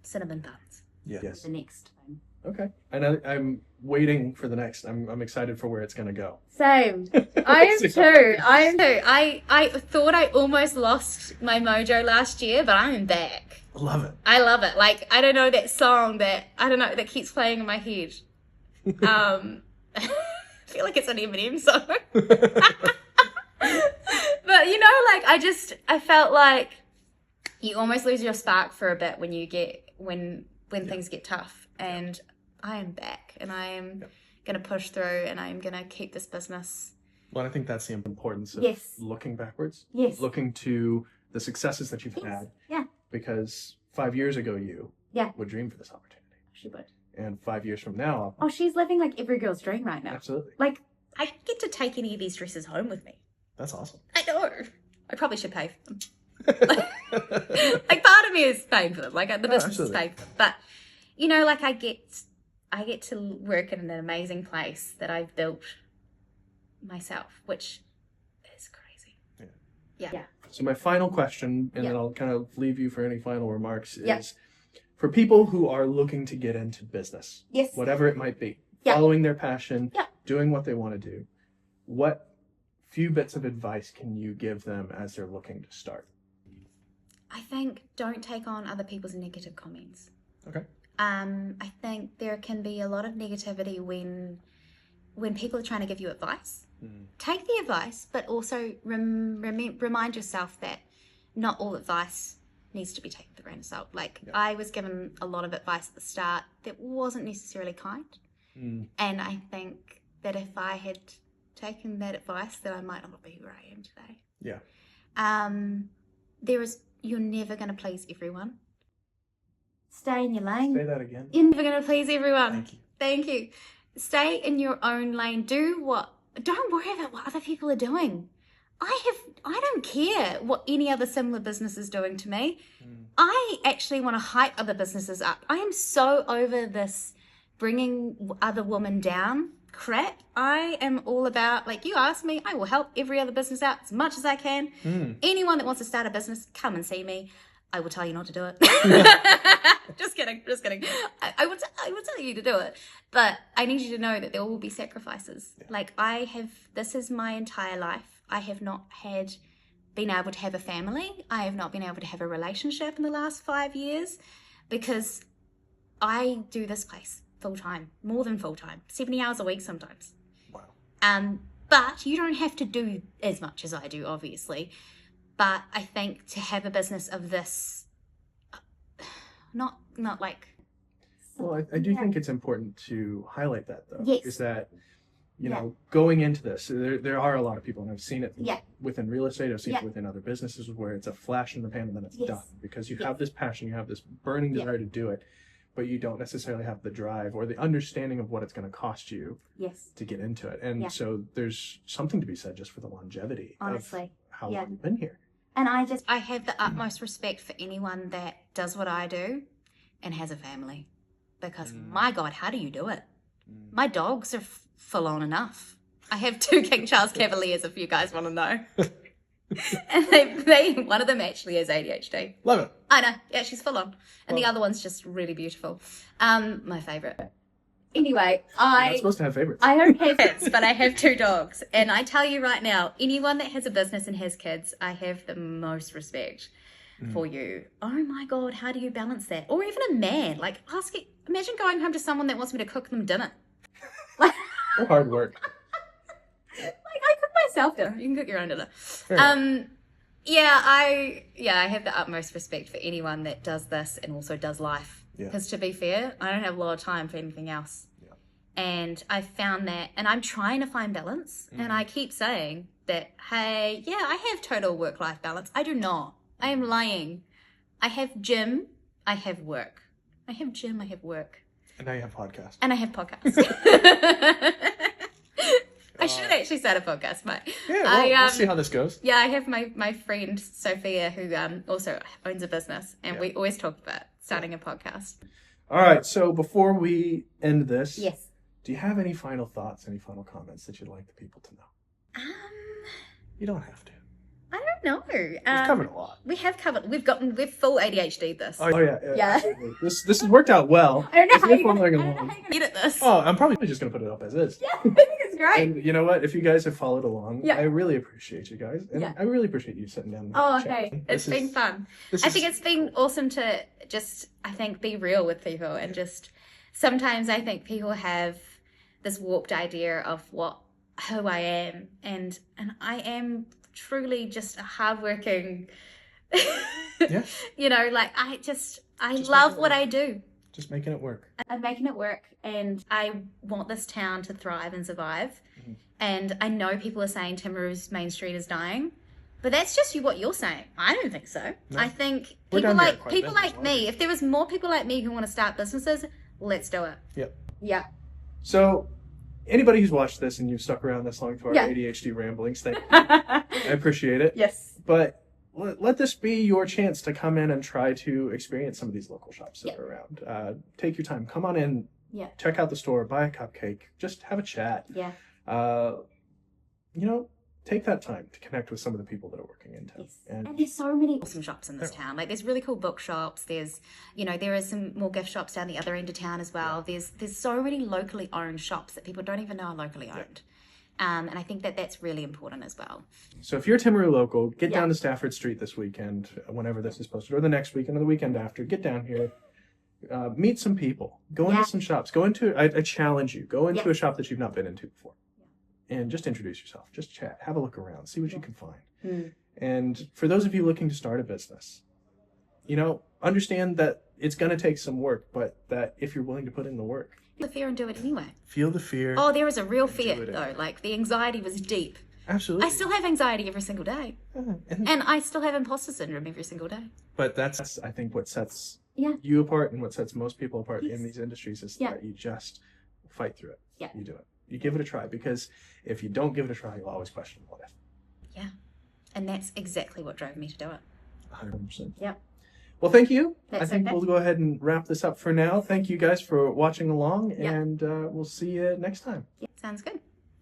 cinnamon buns. Yes. The next thing. Okay. And I'm waiting for the next. I'm excited for where it's going to go. Same. I am too. I thought I almost lost my mojo last year, but I'm back. Love it. I love it. Like, I don't know that song that keeps playing in my head. I feel like it's an Eminem song. But you know, like I felt like you almost lose your spark for a bit when things get tough. And I am back, and I am going to push through, and I am going to keep this business. Well, I think that's the importance of looking backwards. Yes. Looking to the successes that you've had. Yeah. Because 5 years ago, you would dream for this opportunity. She would. And 5 years from now... Oh, she's living like every girl's dream right now. Absolutely. Like, I get to take any of these dresses home with me. That's awesome. I know. I probably should pay for them. Like, part of me is paying for them. Like, the business is paying for them. But, you know, like, I get to work in an amazing place that I've built myself, which is crazy. Yeah. So my final question, and then I'll kind of leave you for any final remarks, is for people who are looking to get into business, whatever it might be, following their passion, doing what they want to do, what few bits of advice can you give them as they're looking to start? I think don't take on other people's negative comments. Okay. I think there can be a lot of negativity when people are trying to give you advice. Take the advice, but also remind yourself that not all advice needs to be taken with a grain of salt. Like, I was given a lot of advice at the start that wasn't necessarily kind. And I think that if I had taken that advice, that I might not be where I am today. You're never going to please everyone. Stay in your lane. Say that again. You're never going to please everyone. Thank you. Thank you. Stay in your own lane. Don't worry about what other people are doing. I don't care what any other similar business is doing to me. I actually want to hype other businesses up. I am so over this bringing other women down crap. I am all about, like, you ask me, I will help every other business out as much as I can. Anyone that wants to start a business, come and see me. I will tell you not to do it. Just kidding. I will tell you to do it. But I need you to know that there will be sacrifices. Like, this is my entire life. I have not been able to have a family. I have not been able to have a relationship in the last 5 years because I do this place full time, more than full time, 70 hours a week sometimes. Wow. But you don't have to do as much as I do, obviously. But I think to have a business of this, not like... Well, I do think it's important to highlight that, though. Yes. Is that, you know, going into this, there are a lot of people, and I've seen it within real estate, I've seen it within other businesses where it's a flash in the pan and then it's done. Because you have this passion, you have this burning desire to do it, but you don't necessarily have the drive or the understanding of what it's going to cost you to get into it. And so there's something to be said just for the longevity of how long you've been here. And I have the utmost respect for anyone that does what I do and has a family, because my God, how do you do it? My dogs are full on enough. I have 2 King Charles Cavaliers, if you guys want to know. And they one of them actually has ADHD. Love it. I know. Yeah, she's full on. And the other one's just really beautiful. My favorite. Anyway, You're not supposed to have favorites. I don't have kids, but I have 2 dogs. And I tell you right now, anyone that has a business and has kids, I have the most respect for you. Oh my God, how do you balance that? Or even a man, like imagine going home to someone that wants me to cook them dinner. Or hard work. Like, I cook myself dinner. You can cook your own dinner. I have the utmost respect for anyone that does this and also does life. Because to be fair, I don't have a lot of time for anything else. Yeah. And I found that, and I'm trying to find balance. And I keep saying that, hey, I have total work-life balance. I do not. I am lying. I have gym. I have work. I have gym. I have work. And now you have podcasts. And I have podcasts. I should actually start a podcast, mate. Yeah, we'll see how this goes. Yeah, I have my friend Sophia, who also owns a business, and we always talk about starting a podcast. All right, so before we end this, do you have any final thoughts, any final comments that you'd like the people to know? You don't have to. I don't know. We've covered a lot. We have covered. We've full ADHD this. Oh yeah. This has worked out well. I don't know how you're gonna edit this. Oh, I'm probably just gonna put it up as is. Yeah, I think it's great. And you know what? If you guys have followed along, I really appreciate you guys, and I really appreciate you sitting down. Oh, okay. It's been fun. I think it's been awesome to just, be real with people, and just sometimes I think people have this warped idea of who I am, and I am truly just a hardworking, I love what I do. Just making it work. I'm making it work, and I want this town to thrive and survive. And I know people are saying Timaru's Main Street is dying, but that's just what you're saying. I don't think so. No. I think people like me, if there was more people like me who want to start businesses, let's do it. Yep. Yeah. So anybody who's watched this and you've stuck around this long to our ADHD ramblings, thank you. I appreciate it. Yes. But let this be your chance to come in and try to experience some of these local shops that are around. Take your time. Come on in. Yeah. Check out the store. Buy a cupcake. Just have a chat. Yeah. Take that time to connect with some of the people that are working in town. Yes. And there's so many awesome shops in this town. Like, there's really cool bookshops. There's, there are some more gift shops down the other end of town as well. Yeah. There's so many locally owned shops that people don't even know are locally owned. And I think that that's really important as well. So if you're a Timaru local, get down to Stafford Street this weekend, whenever this is posted, or the next weekend or the weekend after. Get down here. Meet some people. Go into some shops. Go into, I challenge you, go into a shop that you've not been into before. And just introduce yourself. Just chat. Have a look around. See what you can find. And for those of you looking to start a business, understand that it's going to take some work, but that if you're willing to put in the work. Feel the fear and do it anyway. Feel the fear. Oh, there is a real fear, though. Like, the anxiety was deep. Absolutely. I still have anxiety every single day. And I still have imposter syndrome every single day. But that's I think, what sets you apart and what sets most people apart in these industries is that you just fight through it. Yeah. You do it. You give it a try, because if you don't give it a try, you'll always question what if. Yeah. And that's exactly what drove me to do it. 100%. Yep. Well, thank you. I think we'll go ahead and wrap this up for now. Thank you guys for watching along, and we'll see you next time. Yeah, sounds good.